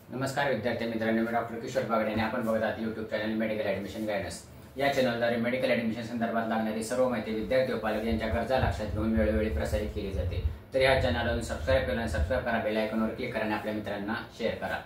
नमस्कार विद्यार्थी मित्रांनो, मी डॉक्टर किशोर बागडे आणि आपण बघत आहात YouTube channel medical admission guidance. या चॅनलद्वारे मेडिकल ॲडमिशन संदर्भात लागणारी सर्व माहिती विद्यार्थी व पालक यांच्या गरजा लक्षात घेऊन वेळोवेळी प्रसारित केली जाते। तर या चॅनलला सबस्क्राइब करा, बेल आयकॉनवर क्लिक करा आणि आपल्या मित्रांना शेअर करा।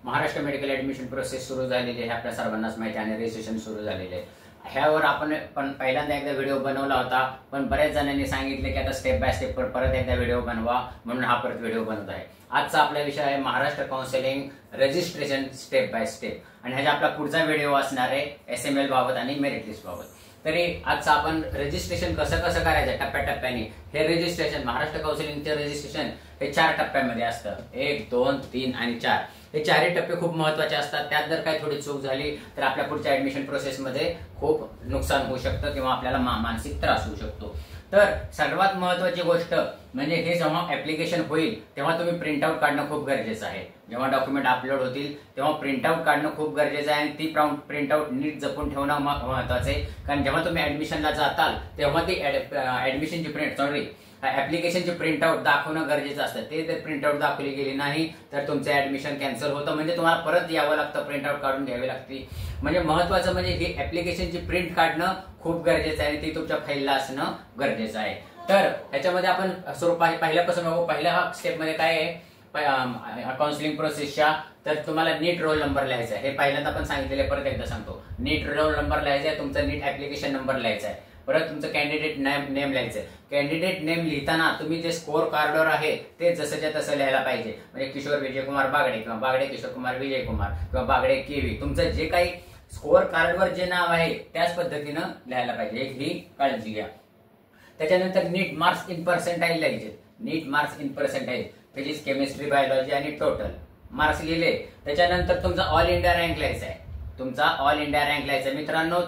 महाराष्ट्र मेडिकल ॲडमिशन प्रोसेस सुरू झालेली आहे, आपल्या सर्वांनाच माहिती आणि रजिस्ट्रेशन सुरू झालेले आहे। ह्यावर आपण पहिल्यांदा एकदा व्हिडिओ बनवला होता, पण बऱ्याच जणांनी सांगितले की आता स्टेप बाय स्टेप परत एकदा व्हिडिओ बनवा, म्हणून हा परत व्हिडिओ बनवत आहे। आजचा आपला विषय आहे Maharashtra counselling registration step by step, आणि ह्याचा आपला पुढचा व्हिडिओ असणार आहे SML बाबत आणि मेरिट लिस्ट बाबत। तरी आजचा आपण रजिस्ट्रेशन कसं करायचं टप्प्याटप्प्याने, हे रजिस्ट्रेशन महाराष्ट्र काउन्सिलिंगचे रजिस्ट्रेशन हे 4 टप्प्यामध्ये असतं, 1, 2, 3 आणि 4। हे 4ही टप्पे खूप महत्त्वाचे असतात। त्यात जर काही थोडी चूक झाली तर आपल्या पुढच्या ऍडमिशन प्रोसेसमध्ये खूप नुकसान होऊ शकतं किंवा आपल्याला मानसिक त्रास होऊ शकतो। तर सर्वात महत्त्वाची गोष्ट म्हणजे हे जेव्हा ऍप्लिकेशन होईल तेव्हा तुम्ही प्रिंटआउट काढणं खूप गरजेचं आहे। जेव्हा डॉक्युमेंट अपलोड होतील तेव्हा प्रिंटआउट काढणं खूप गरजेचं आहे आणि ती प्रिंटआउट नीट जपून ठेवणं महत्त्वाचं आहे। कारण जेव्हा तुम्ही ऍडमिशनला जाताल तेव्हा ती ऍडमिशनची ऍप्लिकेशनची प्रिंटआउट दाखवणं गरजेचं असतं। ते जर प्रिंटआउट दाखवली गेली नाही तर तुमचं ऍडमिशन कॅन्सल होतं, म्हणजे तुम्हाला परत यावं लागतं, प्रिंटआउट काढून घ्यावी लागते। म्हणजे महत्त्वाचं म्हणजे ही ऍप्लिकेशनची प्रिंट काढणं खूप गरजेचं आहे आणि ती तुमच्या फाईलला असणं गरजेचं आहे। तर ह्याच्यामध्ये आपण पहिल्यापासून बघू। पहिल्या स्टेपमध्ये काय आहे काउन्सिलिंग प्रोसेसच्या, तर तुम्हाला नीट रोल नंबर लिहायचा आहे। हे पहिल्यांदा पण सांगितलेलं, परत एकदा सांगतो। नीट रोल नंबर लिहायचा आहे, तुमचा नीट ऍप्लिकेशन नंबर लिहायचा आहे, परत तुमचं कॅन्डिडेट नेम लिहायचं आहे। कॅन्डिडेट नेम लिहिताना तुम्ही जे स्कोर कार्डवर आहे ते जसंच्या तसं लिहायला पाहिजे। म्हणजे किशोर विजयकुमार बागडे किंवा बागडे किशोर कुमार विजयकुमार किंवा बागडे केवी, तुमचं जे काही स्कोर कार्डवर जे नाव आहे त्याच पद्धतीनं लिहायला पाहिजे, ही काळजी घ्या। त्याच्यानंतर नीट मार्क्स इन पर्सेंटाईल लिहायचे। NEET marks in percentile physics, chemistry, biology आणि टोटल मार्क्स लिहिले। त्याच्यानंतर तुमचा ऑल इंडिया रँक लिहायचा आहे। तुमचा ऑल इंडिया रँक लिहायचा मित्रांनो।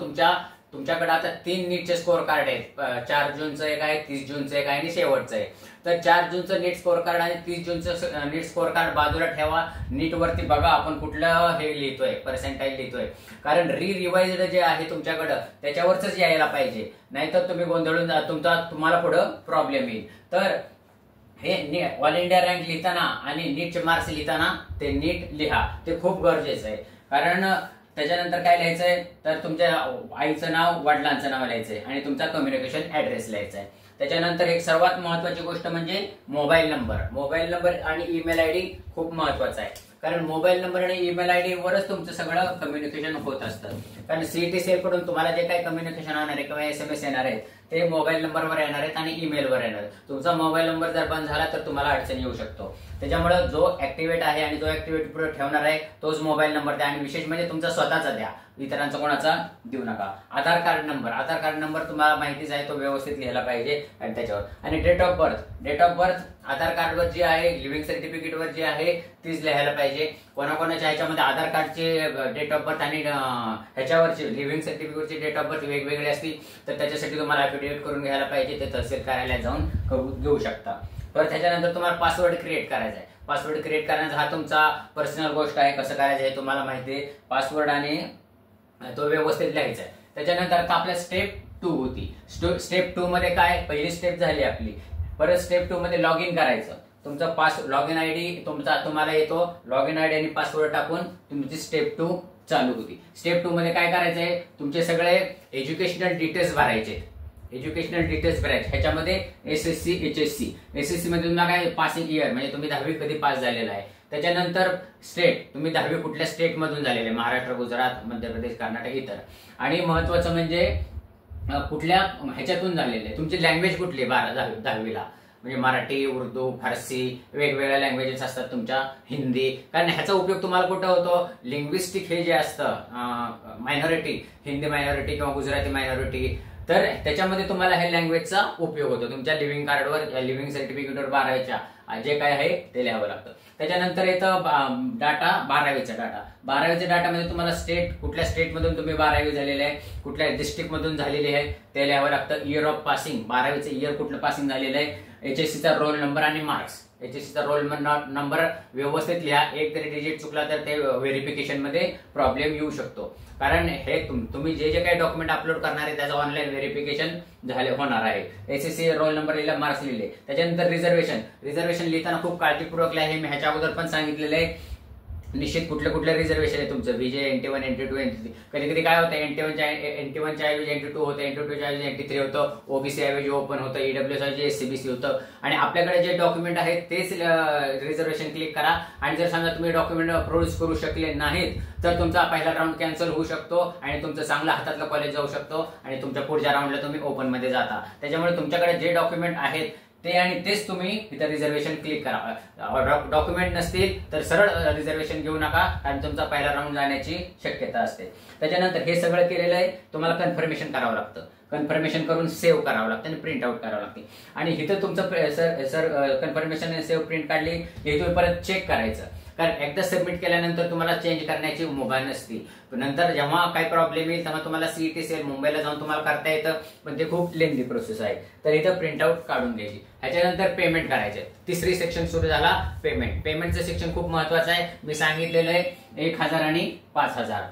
तुमच्याकडे आता 3 नीटचे स्कोर कार्ड आहेत। 4 जूनचं एक आहे, 30 जूनचं एक आहे आणि शेवटचं आहे। तर 4 जूनचं नीट स्कोर कार्ड आणि 30 जूनचं नीट स्कोर कार्ड बाजूला ठेवा। नीट वरती बघा आपण कुठलं हे लिहितोय, पर्सेंटाईल लिहितोय, कारण रिवाइज्ड जे आहे तुमच्याकडं त्याच्यावरच यायला पाहिजे, नाहीतर तुम्ही गोंधळून तुम्हाला पुढं प्रॉब्लेम येईल। तर हे ऑल इंडिया रँक लिहिताना आणि नीटचे मार्क्स लिहिताना ते नीट लिहा, ते खूप गरजेचं आहे। कारण त्याच्यानंतर काय लिहायचंय तर तुमच्या आईचं नाव, वडिलांचं नाव लिहायचंय आणि तुमचा कम्युनिकेशन ऍड्रेस लिहायचा आहे। त्याच्यानंतर एक सर्वात महत्त्वाची गोष्ट म्हणजे मोबाईल नंबर आणि ईमेल आयडी खूप महत्त्वाचा आहे। कारण मोबाईल नंबर आणि ईमेल आयडी वरच तुमचं सगळं कम्युनिकेशन होत असतं। कारण सीईटी सेल कडून तुम्हाला जे काही कम्युनिकेशन होणार आहे किंवा SMS येणार आहेत ते मोबाईल नंबरवर येणार आहेत आणि ईमेलवर येणार आहेत। तुमचा मोबाईल नंबर जर बंद झाला तर तुम्हाला अडचण येऊ शकतो। त्याच्यामुळे जो ऍक्टिव्हेट आहे आणि जो ऍक्टिव्हेट पुढे ठेवणार आहे तोच मोबाईल नंबर द्या, आणि विशेष म्हणजे तुमचा स्वतःचा द्या, इतरांचा कोणाचा देऊ नका। आधार कार्ड नंबर तुम्हाला माहितीच आहे, तो व्यवस्थित लिहायला पाहिजे आणि त्याच्यावर। आणि डेट ऑफ बर्थ आधार कार्डवर जी आहे, लिव्हिंग सर्टिफिकेटवर जी आहे तीच लिहायला पाहिजे। कोणाकोणाच्या ह्याच्यामध्ये आधार कार्डचे डेट ऑफ बर्थ आणि ह्याच्यावरची लिव्हिंग सर्टिफिकेटची डेट ऑफ बर्थ वेगवेगळी असती, तर त्याच्यासाठी तुम्हाला ऍफिडेविट करून घ्यायला पाहिजे, ते तहसील कार्यालयात जाऊन करून घेऊ शकता। परत त्याच्यानंतर तुम्हाला पासवर्ड क्रिएट करायचा आहे। पासवर्ड क्रिएट करण्याचा हा तुमचा पर्सनल गोष्ट आहे, कसं करायचं हे तुम्हाला माहिती आहे। पासवर्ड आणि तो व्यवस्थित लिहायचा आहे। त्याच्यानंतर आता आपल्या स्टेप 2 होती। स्टेप 2 मध्ये काय, पहिली स्टेप झाली आपली। परत स्टेप 2 मध्ये लॉग इन करायचं। तुमचा लॉग इन आयडी तुम्हाला येतो, लॉग इन आयडी आणि पासवर्ड टाकून तुमची स्टेप 2 चालू होती। स्टेप 2 मध्ये काय करायचंय, तुमचे सगळे एज्युकेशनल डिटेल्स भरायचे। ह्याच्यामध्ये SSC HSC मध्ये तुम्हाला काय पासिंग इयर म्हणजे तुम्ही 10वी कधी पास झालेला आहे। त्याच्यानंतर स्टेट, तुम्ही 10वी कुठल्या स्टेट मधून झालेले, महाराष्ट्र, गुजरात, मध्य प्रदेश, कर्नाटक इतर। आणि महत्वाचं म्हणजे कुठल्या ह्याच्यातून झालेले, तुमची लँग्वेज कुठली 10वीला, म्हणजे मराठी, उर्दू, फारसी, वेगवेगळ्या लँग्वेजेस असतात तुमच्या, हिंदी। कारण ह्याचा उपयोग तुम्हाला कुठं होतो, लिंग्विस्टिक हे जे असतं मायनॉरिटी, हिंदी मायनॉरिटी किंवा गुजराती मायनॉरिटी, तर त्याच्यामध्ये तुम्हाला हे लँग्वेजचा उपयोग होतो। तुमच्या लिव्हिंग कार्डवर, लिव्हिंग सर्टिफिकेटवर 12वीच्या जे काय आहे ते लिहावं लागतं। त्याच्यानंतर येतं डाटा, 12वीचा डाटामध्ये तुम्हाला स्टेट, कुठल्या स्टेट मधून तुम्ही 12वी झालेले आहे, कुठल्या डिस्ट्रिक्ट मधून झालेले आहे ते लिहावं लागतं। इयर ऑफ पासिंग, 12वीचं इयर कुठलं पासिंग झालेलं आहे, HSCचा रोल नंबर आणि मार्क्स। HSCचा रोल नंबर व्यवस्थित लिहा, एक तरी डिजिट चुकला तर ते व्हेरिफिकेशन मध्ये प्रॉब्लेम येऊ शकतो। कारण हे तुम्ही जे काही डॉक्युमेंट अपलोड करणार आहे त्याचं ऑनलाईन व्हेरिफिकेशन होणार आहे। SSC रोल नंबर लिहिला, मार्क्स लिहिले। त्याच्यानंतर रिझर्वेशन लिहिताना खूप काळजीपूर्वक लिहा, हे मी ह्याच्या अगोदर पण सांगितलेलं आहे। निश्चित कुठलं रिझर्वेशन आहे तुमचं, VJ, NT1, NT2, NT3. कधी कधी काय होतं, NT1च्या ऐवजी NT2 होतं, NT2च्या ऐवजी NT3 होतं, OBC ऐवजी ओपन होतं, EWS ऐवजी SCBC होतं. आणि आपल्याकडे जे डॉक्युमेंट आहेत तेच रिझर्वेशन क्लिक करा. आणि जर समजा तुम्ही डॉक्युमेंट प्रोड्यूस करू शकले नाहीत तर तुमचा पहिला राऊंड कॅन्सल होऊ शकतो आणि तुमचं चांगलं हातातलं कॉलेज जाऊ शकतो आणि तुमच्या पुढच्या राऊंडला तुम्ही ओपन मध्ये जाता. त्याच्यामुळे तुमच्याकडे जे डॉक्युमेंट आहेत ते आणि तेच तुम्ही इथं रिझर्वेशन क्लिक करा. डॉक्युमेंट नसतील तर सरळ रिझर्वेशन घेऊ नका, कारण तुमचा पहिला राऊंड जाण्याची शक्यता असते. त्याच्यानंतर हे सगळं केलेलं आहे, तुम्हाला कन्फर्मेशन करावं लागतं. कन्फर्मेशन करून सेव्ह करावं लागतं आणि प्रिंट आउट करावं लागते. आणि इथं तुमचं सर कन्फर्मेशन आणि सेव्ह प्रिंट काढली हे तुम्ही परत चेक करायचं, कारण एकदा सबमिट केल्यानंतर तुम्हाला चेंज करण्याची मुभा नसती. नंतर जेव्हा काही प्रॉब्लेम येईल तेव्हा तुम्हाला CET सेल मुंबईला जाऊन तुम्हाला करता येतं, पण ते खूप लेंदी प्रोसेस आहे. तर इथं प्रिंट आउट काढून घ्यायची. ह्याच्यानंतर पेमेंट करायचे. तिसरी सेक्शन सुरू झाला, पेमेंट. पेमेंटचं सेक्शन खूप महत्वाचं आहे. मी सांगितलेलं आहे 1000 आणि 5000.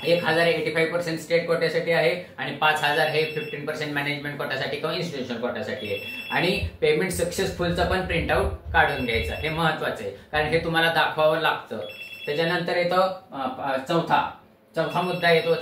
1000 हे 85% स्टेट कोट्यासाठी आहे आणि 5000 हे 15% मॅनेजमेंट कोट्यासाठी किंवा इन्स्टिट्यूशन कोट्यासाठी आहे. आणि पेमेंट सक्सेसफुलचं पण प्रिंट आउट काढून घ्यायचं, हे महत्वाचं आहे, कारण हे तुम्हाला दाखवावं लागतं. त्याच्यानंतर येतो चौथा मुद्दा येतो.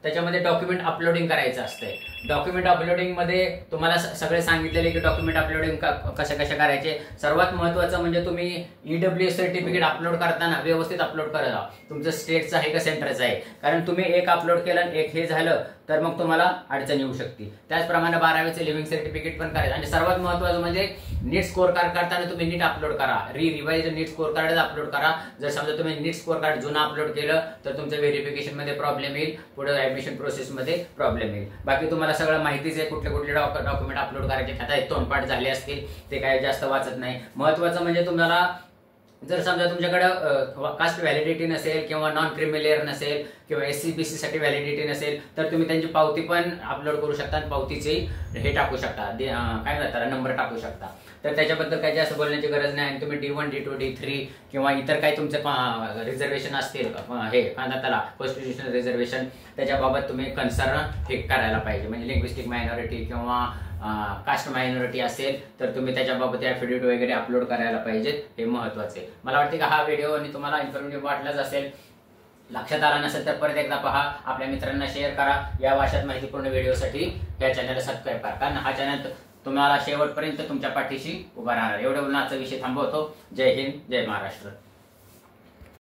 त्याच्यामध्ये डॉक्युमेंट अपलोडिंग करायचं असतंय. डॉक्युमेंट अपलोडिंग मध्ये तुम्हाला सगळे सांगितलेले की डॉक्युमेंट अपलोडिंग कशा करायचे. सर्वात महत्वाचं म्हणजे तुम्ही EWS सर्टिफिकेट अपलोड करताना व्यवस्थित अपलोड करा. तुमचं स्टेटचं आहे का सेंटरचं आहे, कारण तुम्ही एक अपलोड केलं एक हे झालं तर मग तुम्हाला अडचण येऊ शकते. त्याचप्रमाणे 12वीचं लिव्हिंग सर्टिफिकेट पण करायचं. आणि सर्वात महत्वाचं म्हणजे नीट स्कोर कार्ड करताना तुम्ही नीट अपलोड करा. रिवाइज नीट स्कोर कार्ड अपलोड करा. जर समजा तुम्ही नीट स्कोर कार्ड जुना अपलोड केलं तर तुमचं व्हेरिफिकेशन मध्ये प्रॉब्लेम येईल, पुढे ऍडमिशन प्रोसेस मध्ये प्रॉब्लेम येईल. बाकी तुम्हाला सगळं माहितीच आहे कुठले डॉक्युमेंट अपलोड करायचे. आता तोंडपाठ झाले असतील ते काय जास्त वाचत नाही. महत्वाचं म्हणजे तुम्हाला जर समजा तुमच्याकडे कास्ट व्हॅलिडिटी नसेल किंवा नॉन क्रिमिलेअर नसेल किंवा SCBC साठी व्हॅलिडिटी नसेल तर तुम्ही त्यांची पावती पण अपलोड करू शकता आणि पावतीचे हे टाकू शकता, काय म्हणतात नंबर टाकू शकता. तर त्याच्याबद्दल काही जास्त बोलण्याची गरज नाही. आणि तुम्ही D1, D2, D3 किंवा इतर काही तुमचे रिझर्वेशन असतील, हे त्याला कॉन्स्टिट्यूशनल रिझर्वेशन, त्याच्याबाबत तुम्ही कन्सर्न हे करायला पाहिजे. म्हणजे लिंग्विस्टिक मायनॉरिटी किंवा कास्ट मायनॉरिटी असेल तर तुम्ही त्याच्याबाबत ॲफिडेव्हिट वगैरे अपलोड करायला पाहिजेत, हे महत्वाचे. मला वाटते का हा व्हिडिओ आणि तुम्हाला इन्फॉर्मेटिव्ह वाटलाच असेल. लक्षात आला नसेल तर परत एकदा पहा, आपल्या मित्रांना शेअर करा. या भाषेत माहितीपूर्ण व्हिडिओसाठी या चॅनलला सबस्क्राईब करा, कारण हा चॅनल तुम्हाला शेवटपर्यंत तुमच्या पाठीशी उभा राहणार. एवढं बोलून आजचा विषय थांबवतो. जय हिंद, जय महाराष्ट्र.